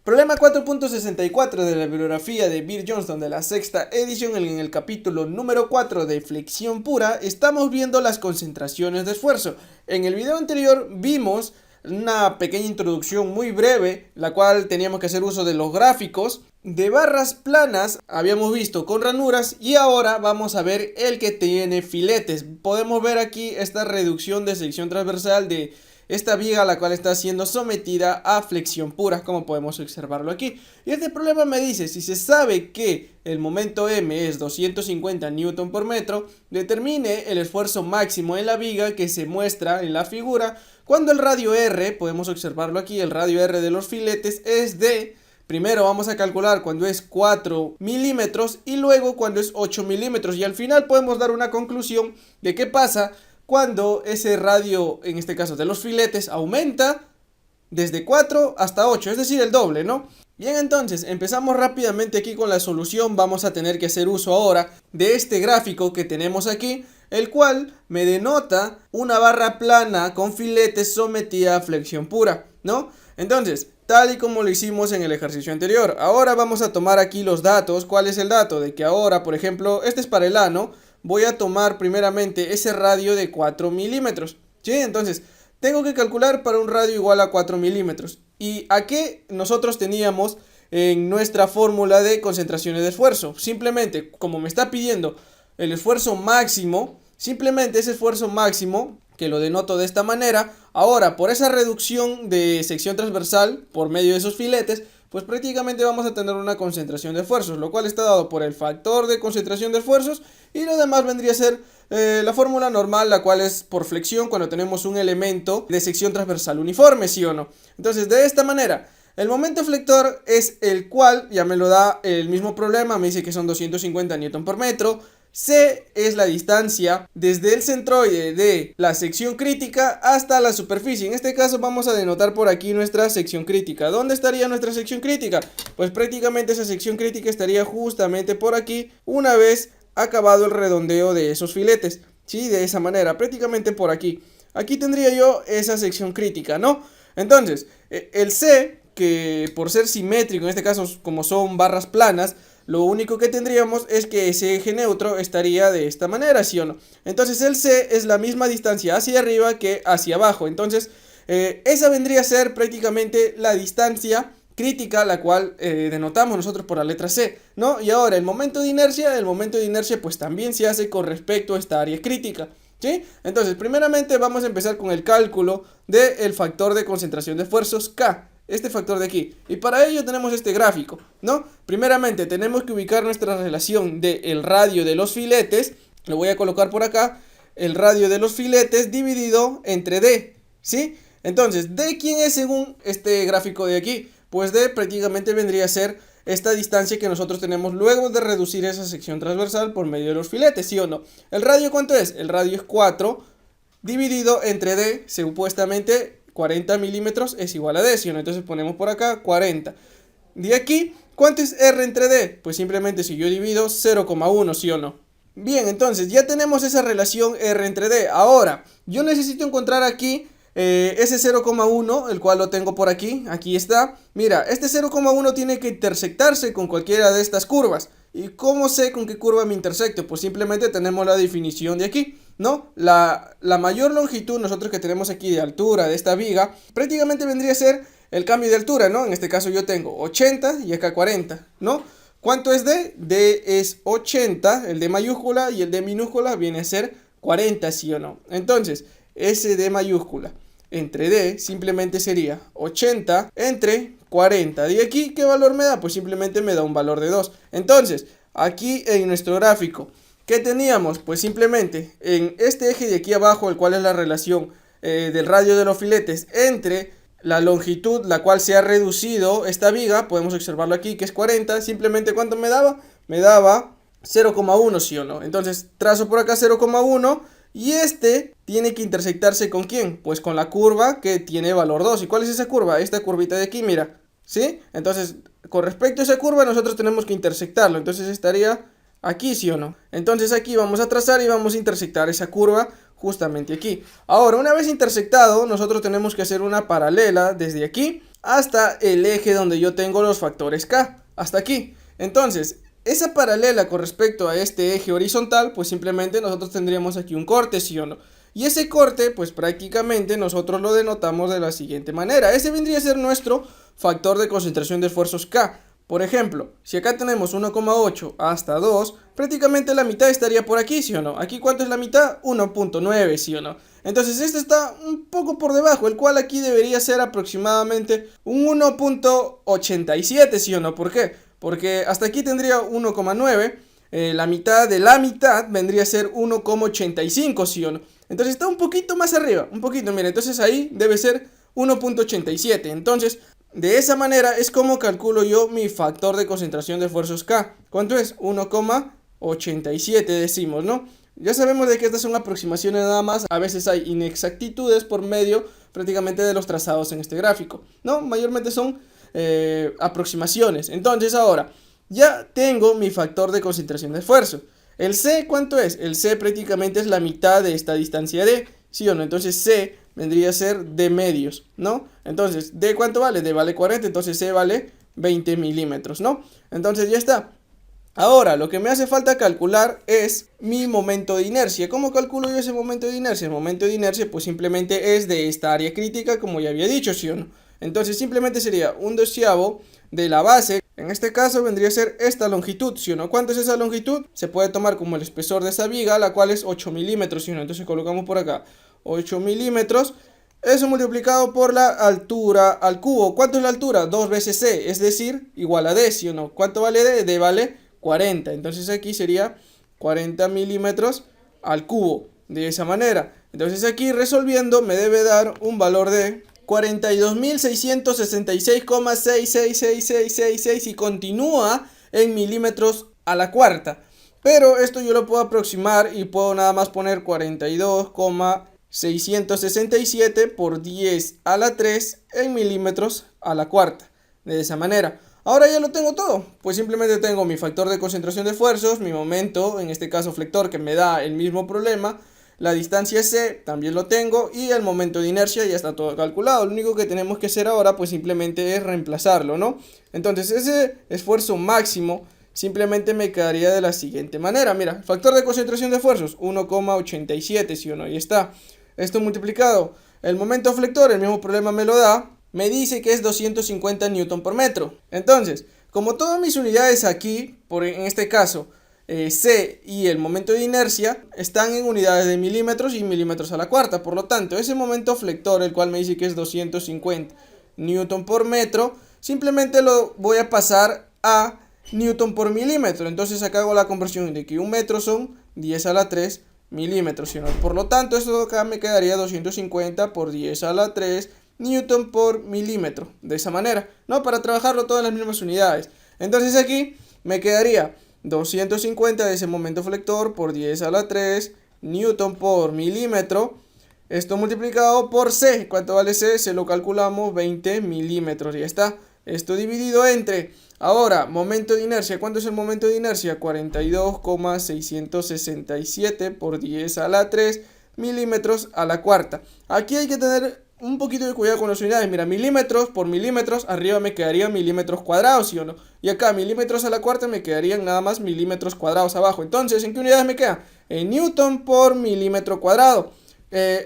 Problema 4.64 de la bibliografía de Beer Johnston de la sexta edición. En el capítulo número 4 de flexión pura estamos viendo las concentraciones de esfuerzo. En el video anterior vimos una pequeña introducción muy breve, la cual teníamos que hacer uso de los gráficos de barras planas, habíamos visto con ranuras, y ahora vamos a ver el que tiene filetes. Podemos ver aquí esta reducción de sección transversal de esta viga, la cual está siendo sometida a flexión pura, como podemos observarlo aquí. Y este problema me dice, si se sabe que el momento M es 250 Newton por metro, determine el esfuerzo máximo en la viga que se muestra en la figura, cuando el radio R, podemos observarlo aquí, el radio R de los filetes es de... Primero vamos a calcular cuando es 4 milímetros y luego cuando es 8 milímetros. Y al final podemos dar una conclusión de qué pasa cuando ese radio, en este caso de los filetes, aumenta desde 4 hasta 8, es decir, el doble, ¿no? Bien, entonces empezamos rápidamente aquí con la solución. Vamos a tener que hacer uso ahora de este gráfico que tenemos aquí, el cual me denota una barra plana con filetes sometida a flexión pura, ¿no? Entonces, tal y como lo hicimos en el ejercicio anterior, ahora vamos a tomar aquí los datos. ¿Cuál es el dato? De que ahora, por ejemplo, este es para el A, ¿no? Voy a tomar primeramente ese radio de 4 milímetros, ¿sí? Entonces, tengo que calcular para un radio igual a 4 milímetros. ¿Y a qué nosotros teníamos en nuestra fórmula de concentraciones de esfuerzo? Simplemente, como me está pidiendo el esfuerzo máximo, simplemente ese esfuerzo máximo, que lo denoto de esta manera, ahora por esa reducción de sección transversal por medio de esos filetes, pues prácticamente vamos a tener una concentración de esfuerzos, lo cual está dado por el factor de concentración de esfuerzos, y lo demás vendría a ser la fórmula normal, la cual es por flexión cuando tenemos un elemento de sección transversal uniforme, ¿sí o no? Entonces, de esta manera, el momento flector es el cual, ya me lo da el mismo problema, me dice que son 250 Newton por metro. C es la distancia desde el centroide de la sección crítica hasta la superficie. En este caso vamos a denotar por aquí nuestra sección crítica. ¿Dónde estaría nuestra sección crítica? Pues prácticamente esa sección crítica estaría justamente por aquí, una vez acabado el redondeo de esos filetes, ¿sí? De esa manera, prácticamente por aquí. Aquí tendría yo esa sección crítica, ¿no? Entonces, el C, que por ser simétrico, en este caso como son barras planas, lo único que tendríamos es que ese eje neutro estaría de esta manera, ¿sí o no? Entonces el C es la misma distancia hacia arriba que hacia abajo. Entonces esa vendría a ser prácticamente la distancia crítica, la cual denotamos nosotros por la letra C, ¿no? Y ahora el momento de inercia pues también se hace con respecto a esta área crítica, ¿sí? Entonces primeramente vamos a empezar con el cálculo del factor de concentración de esfuerzos K, este factor de aquí, y para ello tenemos este gráfico, ¿no? Primeramente tenemos que ubicar nuestra relación del radio de los filetes. Lo voy a colocar por acá, el radio de los filetes dividido entre D, ¿sí? Entonces, ¿D quién es según este gráfico de aquí? Pues D prácticamente vendría a ser esta distancia que nosotros tenemos luego de reducir esa sección transversal por medio de los filetes, ¿sí o no? ¿El radio cuánto es? El radio es 4 dividido entre D, supuestamente 40 milímetros es igual a D, ¿sí o no? Entonces ponemos por acá 40. De aquí, ¿cuánto es R entre D? Pues simplemente si yo divido 0,1, ¿sí o no? Bien, entonces ya tenemos esa relación R entre D. Ahora, yo necesito encontrar aquí ese 0,1, el cual lo tengo por aquí. Aquí está. Mira, este 0,1 tiene que intersectarse con cualquiera de estas curvas. ¿Y cómo sé con qué curva me intersecto? Pues simplemente tenemos la definición de aquí, ¿no? La mayor longitud nosotros que tenemos aquí de altura de esta viga, prácticamente vendría a ser el cambio de altura, ¿no? En este caso yo tengo 80 y acá 40, ¿no? ¿Cuánto es D? D es 80, el D mayúscula, y el D minúscula viene a ser 40, ¿sí o no? Entonces, ese D mayúscula entre D simplemente sería 80 entre 40. De aquí, ¿qué valor me da? Pues simplemente me da un valor de 2. Entonces, aquí en nuestro gráfico, ¿qué teníamos? Pues simplemente en este eje de aquí abajo, el cual es la relación del radio de los filetes entre la longitud, la cual se ha reducido esta viga, podemos observarlo aquí, que es 40, simplemente ¿cuánto me daba? Me daba 0,1, ¿sí o no? Entonces trazo por acá 0,1 y este tiene que intersectarse ¿con quién? Pues con la curva que tiene valor 2. ¿Y cuál es esa curva? Esta curvita de aquí, mira, ¿sí? Entonces, con respecto a esa curva nosotros tenemos que intersectarlo, entonces estaría aquí, ¿sí o no? Entonces aquí vamos a trazar y vamos a intersectar esa curva justamente aquí. Ahora, una vez intersectado, nosotros tenemos que hacer una paralela desde aquí hasta el eje donde yo tengo los factores K, hasta aquí. Entonces, esa paralela con respecto a este eje horizontal, pues simplemente nosotros tendríamos aquí un corte, ¿sí o no? Y ese corte, pues prácticamente nosotros lo denotamos de la siguiente manera. Ese vendría a ser nuestro factor de concentración de esfuerzos K. Por ejemplo, si acá tenemos 1,8 hasta 2, prácticamente la mitad estaría por aquí, ¿sí o no? Aquí, ¿cuánto es la mitad? 1,9, ¿sí o no? Entonces este está un poco por debajo, el cual aquí debería ser aproximadamente un 1,87, ¿sí o no? ¿Por qué? Porque hasta aquí tendría 1,9, la mitad de la mitad vendría a ser 1,85, ¿sí o no? Entonces está un poquito más arriba, un poquito, mira, entonces ahí debe ser 1,87. Entonces, de esa manera es como calculo yo mi factor de concentración de esfuerzos K. ¿Cuánto es? 1,87 decimos, ¿no? Ya sabemos de que estas son aproximaciones nada más, a veces hay inexactitudes por medio prácticamente de los trazados en este gráfico, ¿no? Mayormente son aproximaciones. Entonces ahora, ya tengo mi factor de concentración de esfuerzo. ¿El C cuánto es? El C prácticamente es la mitad de esta distancia D, ¿sí o no? Entonces C vendría a ser D medios, ¿no? Entonces, ¿D cuánto vale? D vale 40, entonces C vale 20 milímetros, ¿no? Entonces ya está. Ahora, lo que me hace falta calcular es mi momento de inercia. ¿Cómo calculo yo ese momento de inercia? El momento de inercia pues simplemente es de esta área crítica, como ya había dicho, ¿sí o no? Entonces simplemente sería un doceavo de la base. En este caso vendría a ser esta longitud, ¿sí o no? ¿Cuánto es esa longitud? Se puede tomar como el espesor de esa viga, la cual es 8 milímetros, ¿sí o no? Entonces colocamos por acá 8 milímetros. Eso multiplicado por la altura al cubo. ¿Cuánto es la altura? 2 veces C, es decir, igual a D, ¿sí o no? ¿Cuánto vale D? D vale 40. Entonces aquí sería 40 milímetros al cubo. De esa manera. Entonces aquí resolviendo me debe dar un valor de 42.666,66666 y continúa en milímetros a la cuarta. Pero esto yo lo puedo aproximar y puedo nada más poner 42,667 por 10 a la 3 en milímetros a la cuarta. De esa manera. Ahora ya lo tengo todo. Pues simplemente tengo mi factor de concentración de esfuerzos, mi momento, en este caso flector, que me da el mismo problema. La distancia C también lo tengo y el momento de inercia ya está todo calculado. Lo único que tenemos que hacer ahora pues simplemente es reemplazarlo, ¿no? Entonces ese esfuerzo máximo simplemente me quedaría de la siguiente manera. Mira, factor de concentración de esfuerzos 1,87, ¿sí o no? Ahí está. Esto multiplicado. El momento flector, el mismo problema me lo da. Me dice que es 250 Newton por metro. Entonces, como todas mis unidades aquí, en este caso C y el momento de inercia están en unidades de milímetros y milímetros a la cuarta. Por lo tanto, ese momento flector, el cual me dice que es 250 Newton por metro, simplemente lo voy a pasar a Newton por milímetro. Entonces acá hago la conversión de que un metro son 10 a la 3 milímetros. Por lo tanto, esto acá me quedaría 250 por 10 a la 3 Newton por milímetro. De esa manera, ¿no? Para trabajarlo todas las mismas unidades. Entonces aquí me quedaría 250 de ese momento flector por 10 a la 3 Newton por milímetro. Esto multiplicado por C. ¿Cuánto vale C? Se lo calculamos 20 milímetros. Ya está. Esto dividido entre... Ahora, momento de inercia. ¿Cuánto es el momento de inercia? 42,667 por 10 a la 3 milímetros a la cuarta. Aquí hay que tener un poquito de cuidado con las unidades. Mira, milímetros por milímetros, arriba me quedarían milímetros cuadrados, ¿sí o no? Y acá milímetros a la cuarta me quedarían nada más milímetros cuadrados abajo. Entonces, ¿en qué unidades me queda? En Newton por milímetro cuadrado.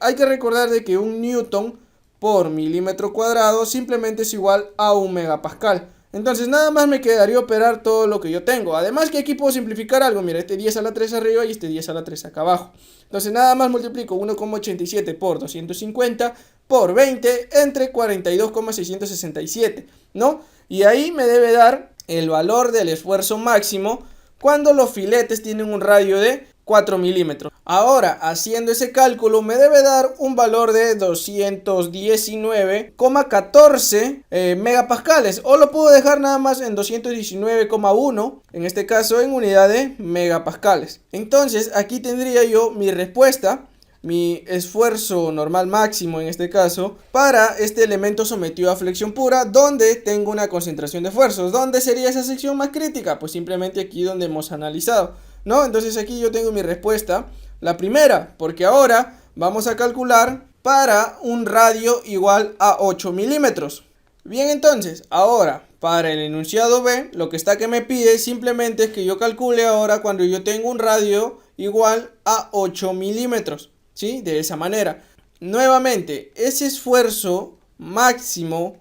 Hay que recordar de que un Newton por milímetro cuadrado simplemente es igual a un megapascal. Entonces nada más me quedaría operar todo lo que yo tengo. Además que aquí puedo simplificar algo. Mira, este 10 a la 3 arriba y este 10 a la 3 acá abajo. Entonces nada más multiplico 1,87 por 250 por 20 entre 42,667, ¿no? Y ahí me debe dar el valor del esfuerzo máximo cuando los filetes tienen un radio de 4 milímetros. Ahora, haciendo ese cálculo, me debe dar un valor de 219,14 megapascales. O lo puedo dejar nada más en 219,1, en este caso en unidad de megapascales. Entonces, aquí tendría yo mi respuesta, mi esfuerzo normal máximo en este caso, para este elemento sometido a flexión pura, donde tengo una concentración de esfuerzos. ¿Dónde sería esa sección más crítica? Pues simplemente aquí donde hemos analizado, ¿no? Entonces aquí yo tengo mi respuesta, la primera, porque ahora vamos a calcular para un radio igual a 8 milímetros. Bien, entonces, ahora para el enunciado B, lo que está que me pide simplemente es que yo calcule ahora cuando yo tengo un radio igual a 8 milímetros, ¿sí? De esa manera. Nuevamente, ese esfuerzo máximo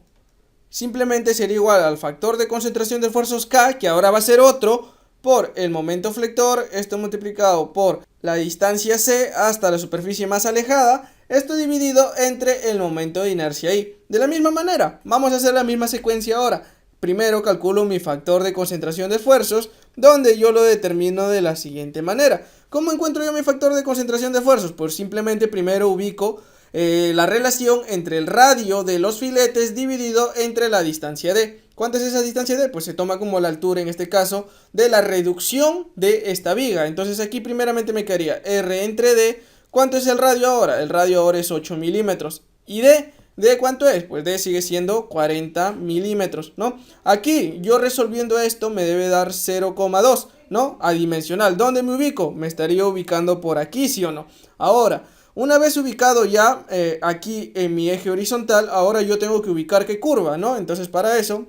simplemente sería igual al factor de concentración de esfuerzos K, que ahora va a ser otro, por el momento flector, esto multiplicado por la distancia C hasta la superficie más alejada, esto dividido entre el momento de inercia I. De la misma manera, vamos a hacer la misma secuencia ahora. Primero calculo mi factor de concentración de esfuerzos, donde yo lo determino de la siguiente manera. ¿Cómo encuentro yo mi factor de concentración de esfuerzos? Pues simplemente primero ubico la relación entre el radio de los filetes dividido entre la distancia D. ¿Cuánta es esa distancia D? Pues se toma como la altura, en este caso, de la reducción de esta viga. Entonces aquí primeramente me quedaría R entre D. ¿Cuánto es el radio ahora? El radio ahora es 8 milímetros. ¿Y D cuánto es? Pues D sigue siendo 40 milímetros, ¿no? Aquí yo resolviendo esto me debe dar 0,2, ¿no? Adimensional. ¿Dónde me ubico? Me estaría ubicando por aquí, ¿sí o no? Ahora, una vez ubicado ya aquí en mi eje horizontal, ahora yo tengo que ubicar qué curva, ¿no? Entonces para eso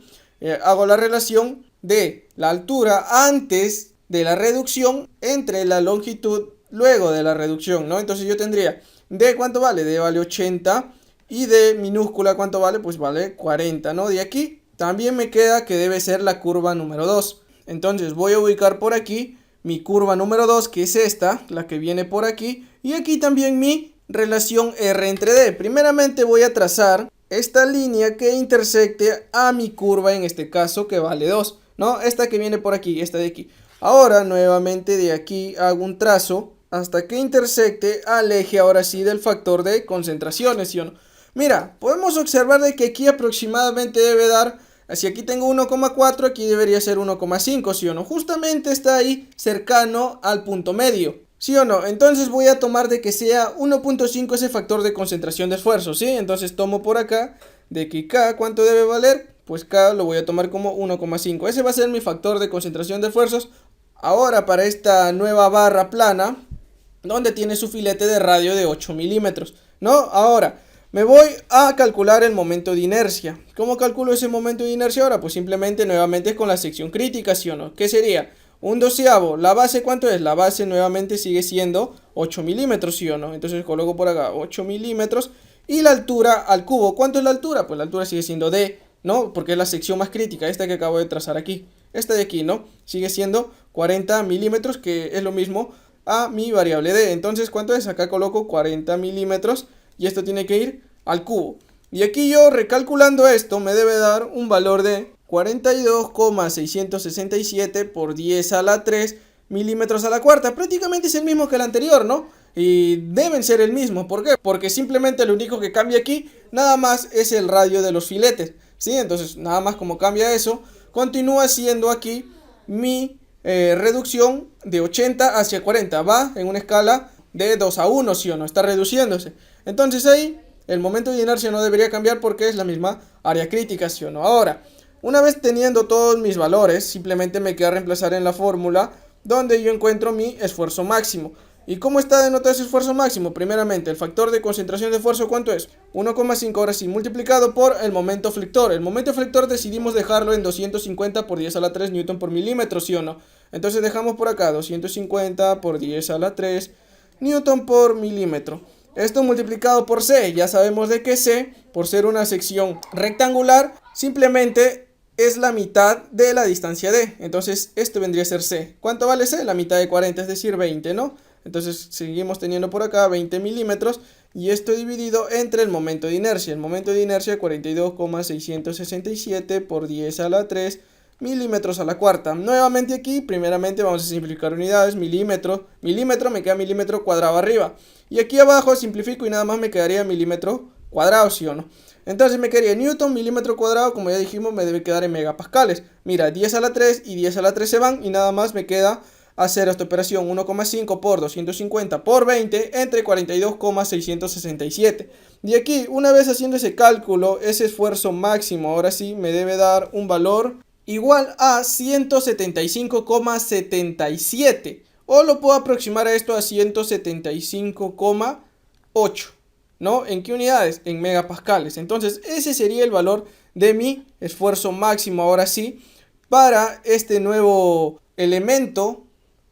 hago la relación de la altura antes de la reducción entre la longitud luego de la reducción, ¿no? Entonces yo tendría D, ¿cuánto vale? D vale 80 y D minúscula, ¿cuánto vale? Pues vale 40, ¿no? De aquí también me queda que debe ser la curva número 2. Entonces voy a ubicar por aquí mi curva número 2, que es esta, la que viene por aquí, y aquí también mi relación R entre D. Primeramente voy a trazar esta línea que intersecte a mi curva, en este caso que vale 2, ¿no? Esta que viene por aquí, esta de aquí. Ahora nuevamente de aquí hago un trazo hasta que intersecte al eje ahora sí del factor de concentraciones, ¿sí o no? Mira, podemos observar de que aquí aproximadamente debe dar, si aquí tengo 1,4, aquí debería ser 1,5, ¿sí o no? Justamente está ahí cercano al punto medio, ¿sí o no? Entonces voy a tomar de que sea 1,5 ese factor de concentración de esfuerzo, ¿sí? Entonces tomo por acá de que K, ¿cuánto debe valer? Pues K lo voy a tomar como 1,5. Ese va a ser mi factor de concentración de esfuerzos. Ahora para esta nueva barra plana, donde tiene su filete de radio de 8 milímetros, ¿no? Ahora me voy a calcular el momento de inercia. ¿Cómo calculo ese momento de inercia ahora? Pues simplemente nuevamente es con la sección crítica, ¿sí o no? ¿Qué sería? Un doceavo. ¿La base cuánto es? La base nuevamente sigue siendo 8 milímetros, ¿sí o no? Entonces coloco por acá 8 milímetros. Y la altura al cubo. ¿Cuánto es la altura? Pues la altura sigue siendo D, ¿no? Porque es la sección más crítica, esta que acabo de trazar aquí. Esta de aquí, ¿no? Sigue siendo 40 milímetros, que es lo mismo a mi variable D. Entonces, ¿cuánto es? Acá coloco 40 milímetros. Y esto tiene que ir al cubo. Y aquí yo recalculando esto me debe dar un valor de 42,667 por 10 a la 3 milímetros a la cuarta. Prácticamente es el mismo que el anterior, ¿no? Y deben ser el mismo. ¿Por qué? Porque simplemente lo único que cambia aquí nada más es el radio de los filetes, ¿sí? Entonces nada más como cambia eso, continúa siendo aquí mi reducción de 80 hacia 40. Va en una escala de 2 a 1, ¿sí o no? Está reduciéndose. Entonces ahí el momento de inercia no debería cambiar porque es la misma área crítica, ¿sí o no? Ahora, una vez teniendo todos mis valores, simplemente me queda reemplazar en la fórmula donde yo encuentro mi esfuerzo máximo. ¿Y cómo está denotado ese esfuerzo máximo? Primeramente, el factor de concentración de esfuerzo, ¿cuánto es? 1,5, ahora sí, multiplicado por el momento flector. El momento flector decidimos dejarlo en 250 por 10 a la 3 newton por milímetro, ¿sí o no? Entonces dejamos por acá 250 por 10 a la 3 newton por milímetro. Esto multiplicado por C, ya sabemos de que C, por ser una sección rectangular, simplemente es la mitad de la distancia D. Entonces esto vendría a ser C. ¿Cuánto vale C? La mitad de 40, es decir, 20, ¿no? Entonces seguimos teniendo por acá 20 milímetros y esto dividido entre el momento de inercia. El momento de inercia 42,667 por 10 a la 3 milímetros a la cuarta. Nuevamente aquí, primeramente vamos a simplificar unidades, milímetro me queda milímetro cuadrado arriba. Y aquí abajo simplifico y nada más me quedaría milímetro cuadrado, ¿sí o no? Entonces me quedaría newton, milímetro cuadrado, como ya dijimos, me debe quedar en megapascales. Mira, 10 a la 3 y 10 a la 3 se van y nada más me queda hacer esta operación 1,5 por 250 por 20 entre 42,667. De aquí, una vez haciendo ese cálculo, ese esfuerzo máximo, ahora sí me debe dar un valor igual a 175,77. O lo puedo aproximar a esto a 175,8. ¿No? ¿En qué unidades? En megapascales. Entonces ese sería el valor de mi esfuerzo máximo ahora sí para este nuevo elemento,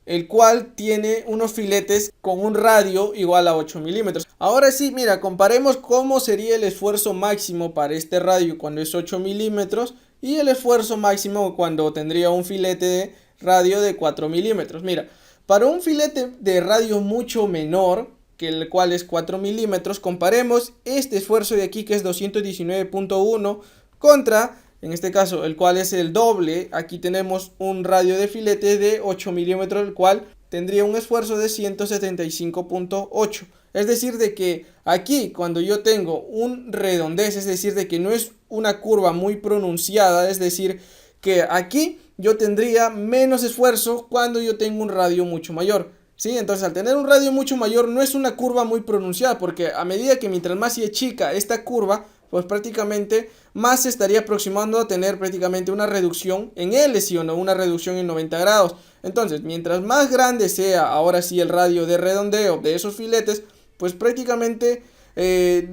el cual tiene unos filetes con un radio igual a 8 milímetros. Ahora sí, mira, comparemos cómo sería el esfuerzo máximo para este radio cuando es 8 milímetros y el esfuerzo máximo cuando tendría un filete de radio de 4 milímetros. Mira, para un filete de radio mucho menor, que el cual es 4 milímetros, comparemos este esfuerzo de aquí que es 219.1 contra, en este caso, el cual es el doble. Aquí tenemos un radio de filete de 8 milímetros, el cual tendría un esfuerzo de 175.8. Es decir, de que aquí cuando yo tengo un redondez, es decir, de que no es una curva muy pronunciada, es decir, que aquí yo tendría menos esfuerzo cuando yo tengo un radio mucho mayor. ¿Sí? Entonces, al tener un radio mucho mayor no es una curva muy pronunciada, porque a medida que mientras más se achica esta curva, pues prácticamente más se estaría aproximando a tener prácticamente una reducción en L, ¿sí o no? Una reducción en 90 grados. Entonces, mientras más grande sea ahora sí el radio de redondeo de esos filetes, pues prácticamente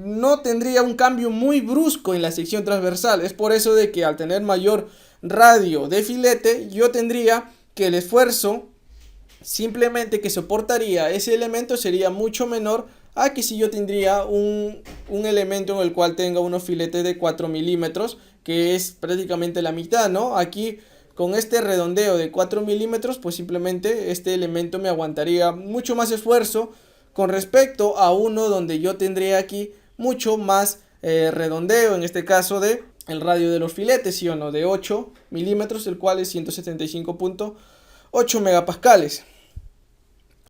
no tendría un cambio muy brusco en la sección transversal. Es por eso de que al tener mayor radio de filete, yo tendría que el esfuerzo simplemente que soportaría ese elemento sería mucho menor a que si yo tendría un elemento en el cual tenga unos filetes de 4 milímetros, que es prácticamente la mitad, ¿no? Aquí con este redondeo de 4 milímetros, pues simplemente este elemento me aguantaría mucho más esfuerzo con respecto a uno donde yo tendría aquí mucho más redondeo, en este caso de el radio de los filetes, ¿sí o no? De 8 milímetros, el cual es 175.8 megapascales.